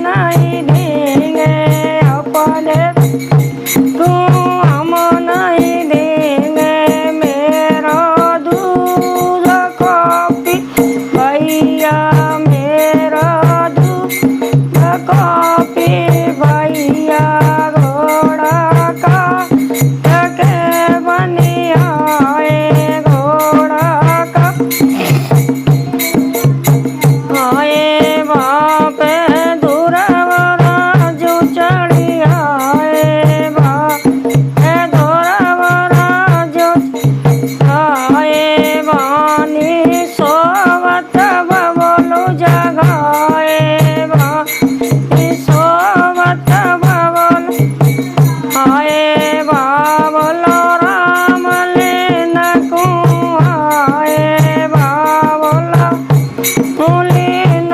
नहीं देंगे अपने को हम नहीं देंगे मेरा दूध कॉपी भैया मेरा दूध कॉपी भैया घोड़ा का के बनिया घोड़ा का आए बाप दूरवरा जो चढ़ी आए बाप दूरवरा जो आए बानी सोवत बबलू जगाए बानी सोवत बबलू आए बाबलो राम लेन को आए बाबला लेन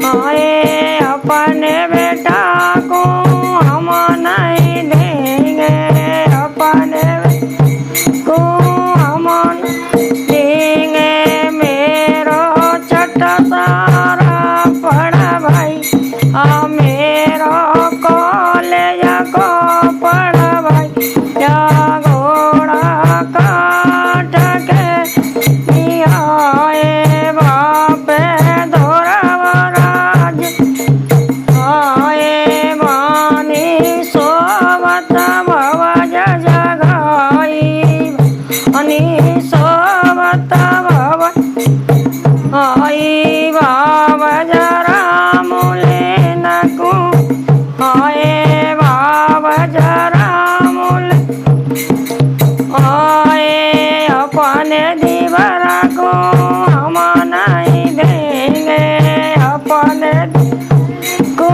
आए अपने बेटा को हम नहीं देंगे अपने को हम देंगे मेरो चट सारा पड़ा भाई मेरो कॉलेज को पड़ा भाई या घोड़ा काट के आए बाप धोरवराज आए बानी सोवत भवज जगाई अनि सोवत भव आई बाबज राम लेन को आए बाबज राम आए अपने दीवारा को हम नहीं देंगे अपने को